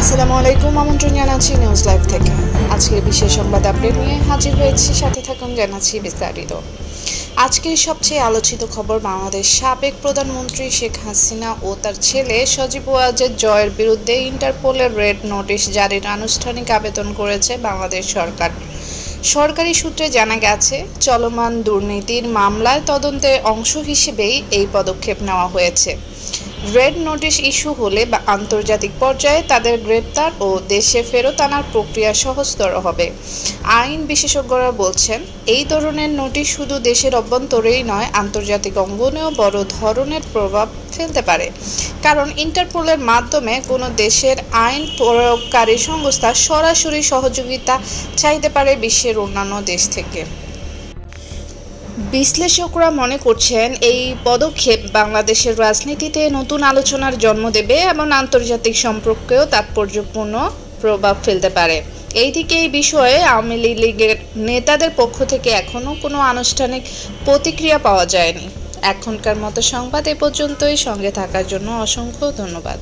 আসসালামু আলাইকুম, আমন্ত্রণ জানাচ্ছি নিউজ লাইভ থেকে। আজকের বিশেষ সংবাদ আপডেট নিয়ে হাজির হয়েছি, সাথে থাকুন, জানাচ্ছি বিস্তারিত। আজকের সবচেয়ে আলোচিত খবর, বাংলাদেশ সাবেক প্রধানমন্ত্রী শেখ হাসিনা ও তার ছেলে সজীব ওয়াজেদ জয়ের বিরুদ্ধে ইন্টারপোলের রেড নোটিশ জারির আনুষ্ঠানিক আবেদন করেছে বাংলাদেশ সরকার। সরকারি সূত্রে জানা গেছে, চলমান দুর্নীতির মামলায় তদন্তের অংশ হিসেবেই এই পদক্ষেপ নেওয়া হয়েছে। রেড নোটিশ ইস্যু হলে বা আন্তর্জাতিক পর্যায়ে তাদের গ্রেপ্তার ও দেশে ফেরত আনার প্রক্রিয়া সহজতর হবে। আইন বিশেষজ্ঞরা বলছেন, এই ধরনের নোটিশ শুধু দেশের অভ্যন্তরেই নয়, আন্তর্জাতিক অঙ্গনেও বড় ধরনের প্রভাব ফেলতে পারে। কারণ ইন্টারপোলের মাধ্যমে কোনো দেশের আইন প্রয়োগকারী সংস্থা সরাসরি সহযোগিতা চাইতে পারে বিশ্বের অন্যান্য দেশ থেকে। বিশ্লেষকরা মনে করছেন, এই পদক্ষেপ বাংলাদেশের রাজনীতিতে নতুন আলোচনার জন্ম দেবে এবং আন্তর্জাতিক সম্পর্কেও তাৎপর্যপূর্ণ প্রভাব ফেলতে পারে। এইদিকে এই বিষয়ে আওয়ামী লীগের নেতাদের পক্ষ থেকে এখনও কোনো আনুষ্ঠানিক প্রতিক্রিয়া পাওয়া যায়নি। এখনকার মতো সংবাদ এ পর্যন্তই। সঙ্গে থাকার জন্য অসংখ্য ধন্যবাদ।